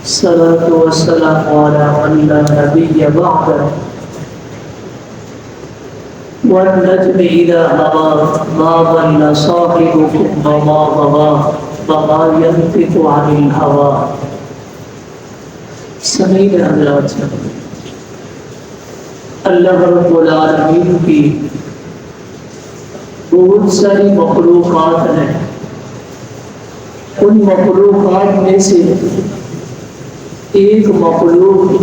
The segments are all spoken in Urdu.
الصلاة والسلام على من لا نبي بعده والنجم إذا هوى ما ضل صاحبكم وما غوى وما ينطق عن الهوى. سمعنا حضرات، اللہ رب العالمین کی بہت ساری مخلوقات ہیں. ان مخلوقات میں سے ایک مخلوق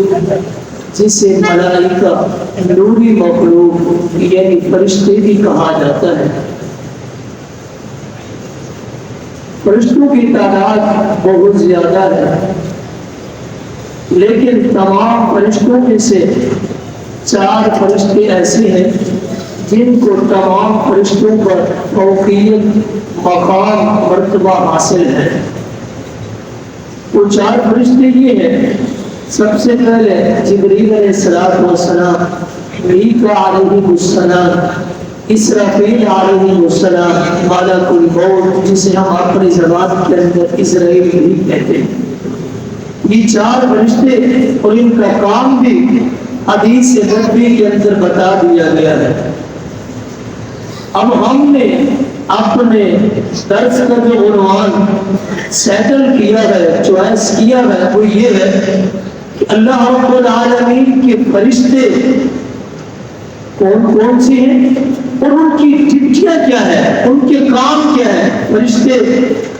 جسے ملائکہ نوری مخلوق یعنی فرشتے بھی کہا جاتا ہے. فرشتوں کی تعداد بہت زیادہ ہے، لیکن تمام فرشتوں میں سے 4 فرشتے ایسے ہیں جن کو تمام فرشتوں پر فوقیت، مقام، مرتبہ حاصل ہے. وہ 4 فرشتے یہ ہیں. سب سے پہلے جبریل علیہ السلام، میکا علیہ السلام، اسرافیل علیہ السلام، ملک الموت جسے ہم اپنی زبان کے اندر اسرائیل بھی کہتے ہیں. یہ 4 فرشتے اور ان کا کام بھی حدیث نبوی کے اندر بتا دیا گیا ہے. اب ہم نے اپنے درس کا جو عنوان سیٹل کیا ہے، چوائس کیا ہے، وہ یہ ہے کہ اللہ رب العالمین کے فرشتے کون کون سے ہیں اور ان کی ڈیوٹیاں کیا ہے، ان کے کام کیا ہے. فرشتے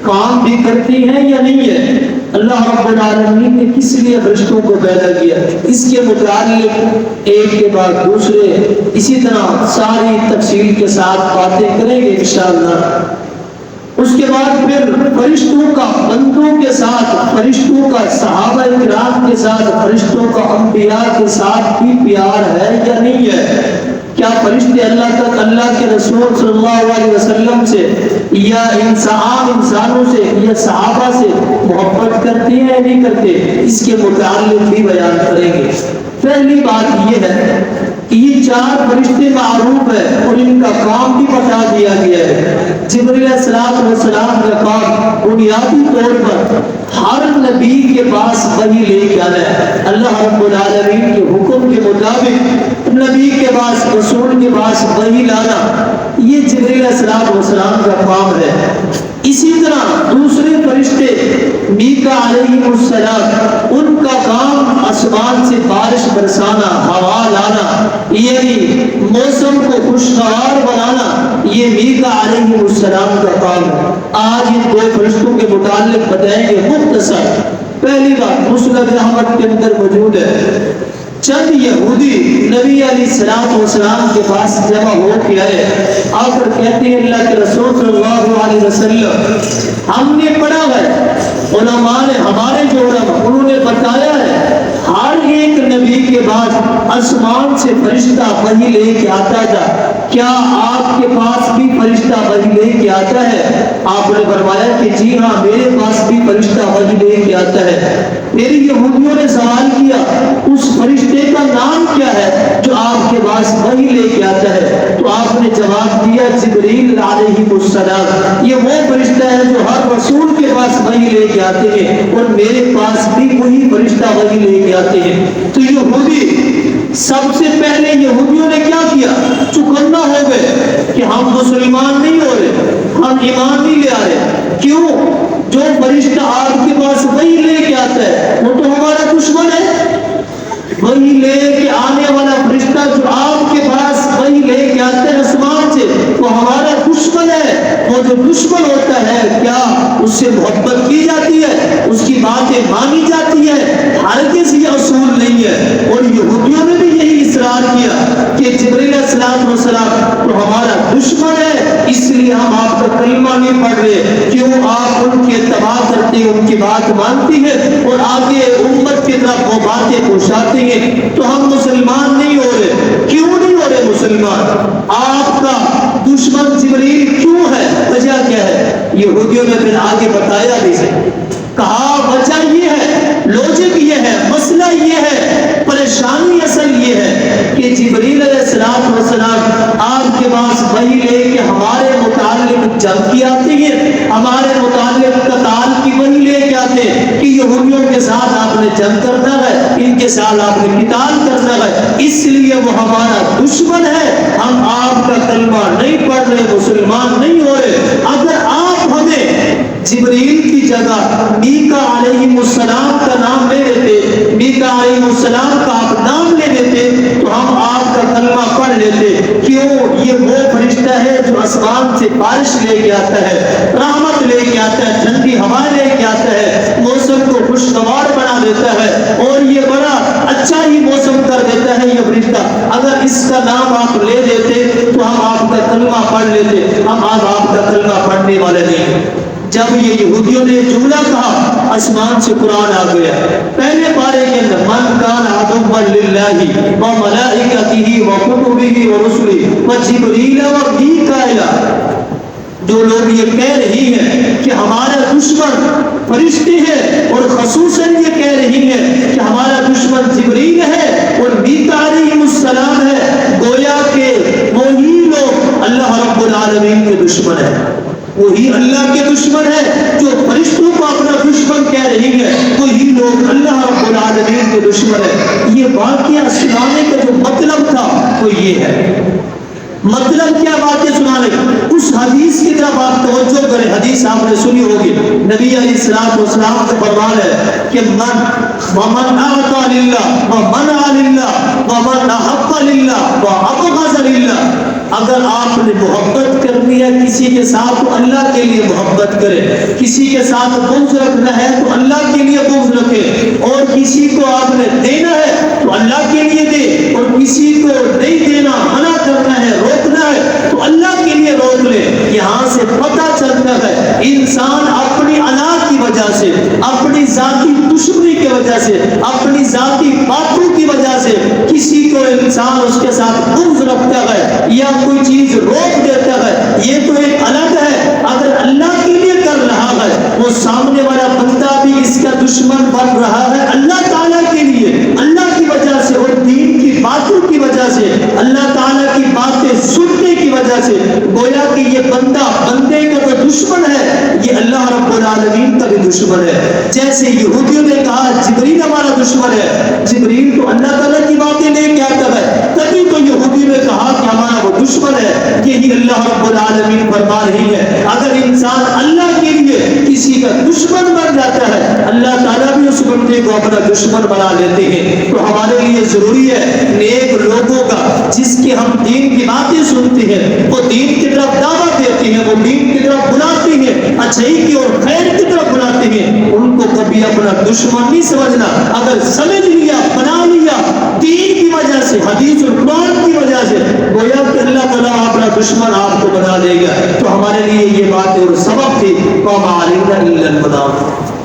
کام بھی کرتی ہیں یا نہیں ہے؟ اللہ رب العالمین نے کس لیے فرشتوں کو پیدا کیا، اس کے متعلق ایک کے بعد دوسرے اسی طرح ساری تفصیل کے ساتھ باتیں کریں گے انشاءاللہ. اس کے بعد پھر فرشتوں کا بندوں کے ساتھ، فرشتوں کا صحابہ کرام کے ساتھ، فرشتوں کا انبیاء کے ساتھ بھی پیار ہے یا نہیں ہے. کیا فرشتے اللہ تک اللہ کے رسول صلی اللہ علیہ وسلم سے یا انسانوں سے یا صحابہ سے محبت کرتے ہیں یا نہیں کرتے، اس کے متعلق بھی بیان کریں گے. پہلی بات یہ ہے کہ یہ 4 فرشتے معروف ہے اور ان کا کام بھی بتا دیا گیا ہے. جبریل علیہ السلام کا کام بنیادی طور پر ہر نبی کے پاس وحی لے کے آنا ہے. اللہ رب العالمین کے حکم کے مطابق نبی کے پاس، رسول کے پاس وحی لانا، یہ جبریل علیہ السلام کا کام ہے. اسی طرح دوسرے فرشتے میکا علیہ السلام، ان کا کام آسمان سے بارش برسانا، ہوا لانا، یعنی موسم کو خوشگوار بنانا، یہ میکا علیہ السلام کا کام ہے. آج ان 2 فرشتوں کے متعلق بتائیں گے مختصر. پہلی بات مسند احمد کے اندر موجود ہے. چند یہودی نبی علیہ السلام کے پاس جمع ہو کے آئے، آ کر کہتے ہیں اللہ کے رسول صلی اللہ علیہ وسلم، ہم نے پڑھا ہے، علماء نے، ہمارے جو علماء انہوں نے بتایا ہے ہر ایک نبی کے بعد آسمان سے فرشتہ وحی لے کے آتا تھا. کیا آپ کے پاس بھی فرشتہ وحی لے کے آتا ہے؟ آپ نے فرمایا کہ جی ہاں، میرے پاس بھی فرشتہ وحی لے کے آتا ہے. میری یہودیوں نے سوال کیا اس فرشتے کا نام کیا ہے جو آپ کے پاس وحی لے کے آتا ہے؟ تو آپ نے جواب دیا جبریل علیہ السلام. یہ وہ فرشتہ ہے جو ہر رسول کے پاس وحی لے کے آتے ہیں اور میرے پاس بھی وہی فرشتہ وحی لے کے آتے ہیں. تو یہودی سب سے پہلے یہودیوں نے کیا کیا؟ چکنا ہو گئے کہ ہم مسلمان نہیں ہو رہے، ہم ایمان نہیں لے آ رہے. کیوں؟ جو فرشتہ آپ کے پاس وہی لے کے آتا ہے وہ تو ہمارا دشمن ہے. وہی لے کے آنے والا فرشتہ جو آپ کے پاس وہی لے کے آتا ہے آسمان سے، وہ ہمارا دشمن ہے. وہ جو دشمن ہوتا ہے کیا اس سے محبت کی جاتی ہے، اس کی باتیں مانی جاتی ہے؟ ہرگز یہ اصول نہیں ہے. اور یہودیوں نے بھی یہی اصرار کیا کہ جبریل علیہ السلام تو ہمارا دشمن ہے، اس لیے ہم آپ کا کلمہ نہیں پڑھ رہے. کیوں؟ آپ ان کی اتباع کرتے ہیں، ان کی بات مانتی ہے اور آگے امت کی طرف وہ باتیں پہنچاتے ہیں. تو ہم مسلمان نہیں ہو رہے. کیوں نہیں ہو رہے مسلمان؟ آپ کا دشمن جبریل کیوں ہے؟ وجہ کیا ہے؟ یہودیوں نے پھر آگے بتایا بھی ہے، کہا وجہ یہ ہے، لوجک یہ ہے، مسئلہ یہ ہے، پریشانی اصل یہ ہے کہ جبریل علیہ السلام آپ کے پاس وحی لے کے ہمارے متعلق جنگ کی آتی ہے، ہمارے متعلق قتال کی وحی لے کے جاتے کہ یہودیوں کے ساتھ آپ نے جنگ کرنا ہے، ان کے ساتھ آپ نے قتال کرنا ہے، اس لیے وہ ہمارا دشمن ہے، ہم آپ کا کلمہ نہیں پڑھ رہے، مسلمان نہیں ہو رہے۔ اگر آپ ہمیں جبریل کی جگہ میکا علیہ السلام کا نام لے لیتے، میکا علیہ السلام کا آپ نام لے لیتے تو ہم آپ کا کلمہ پڑھ لیتے۔ کیوں؟ یہ وہ فرشتہ ہے جو آسمان سے بارش لے کے آتا ہے، رحمت لے کے آتا ہے، ٹھنڈی ہوا لے کے آتا ہے، موسم کو خوشگوار بنا دیتا ہے اور یہ بڑا اچھا ہی موسم کر دیتا ہے یہ فرشتہ۔ اگر اس کا نام آپ لے لیتے تو ہم آپ کا کلمہ پڑھ لیتے، ہم آپ کا کلمہ پڑھنے والے نہیں۔ جب یہ یہودیوں نے جملہ کہا، آسمان سے قرآن آ گیا، پہلے پارے کے اندر من کان عدوا للہ وملائکتہ وکتبہ ورسلہ وجبریل ومیکائیل۔ جو لوگ یہ کہہ رہی ہیں کہ ہمارا دشمن فرشتے ہیں اور خصوصاً یہ کہہ رہی ہے کہ ہمارا دشمن جبریل ہے اور میکا علیہ السلام ہے، گویا کہ وہی لوگ اللہ رب العالمین کے دشمن ہیں، وہی اللہ کے دشمن ہے۔ جو فرشتوں کو اپنا دشمن کہہ رہی ہے وہی لوگ اللہ رب العالمین کے دشمن ہے۔ یہ واقعہ سنانے کا جو مطلب تھا وہ یہ ہے۔ مطلب کیا واقعہ سنانے؟ اس حدیث کی طرف آپ توجہ کریں، حدیث آپ نے سنی ہوگی، نبی علیہ السلام کا فرمان ہے کہ من اعطى للہ ومنع للہ ومن احب للہ وابغض للہ۔ اگر آپ نے محبت کرنی ہے کسی کے ساتھ تو اللہ کے لیے محبت کرے، کسی کے ساتھ بغض رکھنا ہے تو اللہ کے لیے بغض رکھے، اور کسی کو آپ نے دینا ہے تو اللہ کے لیے دے، اور کسی کو نہیں دینا، منع کرنا ہے، روکنا ہے تو اللہ کے لیے روک لے۔ یہاں سے پتہ چلتا ہے انسان اپنی انا کی وجہ سے، اپنی ذاتی دشمنی کی وجہ سے، اپنی ذاتی باتوں کی وجہ سے کسی کو انسان اس کے ساتھ بغض رکھتا ہے یا کوئی چیز روک دیتا ہے، یہ تو ایک الگ ہے۔ اگر اللہ کے لیے کر رہا ہے وہ سامنے والا بندہ بھی اس کا دشمن بن رہا ہے اللہ تعالیٰ کے لیے، اللہ کی وجہ سے اور دین کی باتوں کی وجہ سے، اللہ تعالیٰ کی باتیں سننے کی وجہ سے، گویا کہ یہ بندہ بندے کا تو دشمن ہے، یہ اللہ رب العالمین کا بھی دشمن ہے۔ جیسے یہودیوں نے کہا جبریل ہمارا دشمن ہے، جبریل تو اللہ تعالیٰ کی باتیں لے کے آتا ہے، تبھی تو یہودی نے کہا کہ ہمارا وہ دشمن ہے۔ یہی اللہ رب العالمین فرما رہی ہے، اگر انسان اللہ کے لیے کسی کا دشمن بن جاتا ہے اللہ تعالیٰ بھی اس بندے کو اپنا دشمن بنا لیتے ہیں۔ تو ہمارے لیے ضروری ہے نیک لوگوں کا، جس کی ہم دین کی باتیں سنتے ہیں، وہ دین کی طرف دعوت دیتے ہیں، وہ دین کی طرف بلاتے ہیں، اچھائی کی اور خیر کی طرف بلاتے ہیں، ان کو کبھی اپنا دشمن نہیں سمجھنا۔ اگر سمجھ لیا، بنا لیا دین کی وجہ سے، حدیث اور قرآن کی وجہ سے، گویا کہ اللہ تعالیٰ اپنا دشمن آپ کو بنا دے گا۔ تو ہمارے لیے یہ بات اور سبب تھی، وَمَا عَلَيْنَا إِلَّا الْبَلَاغُ۔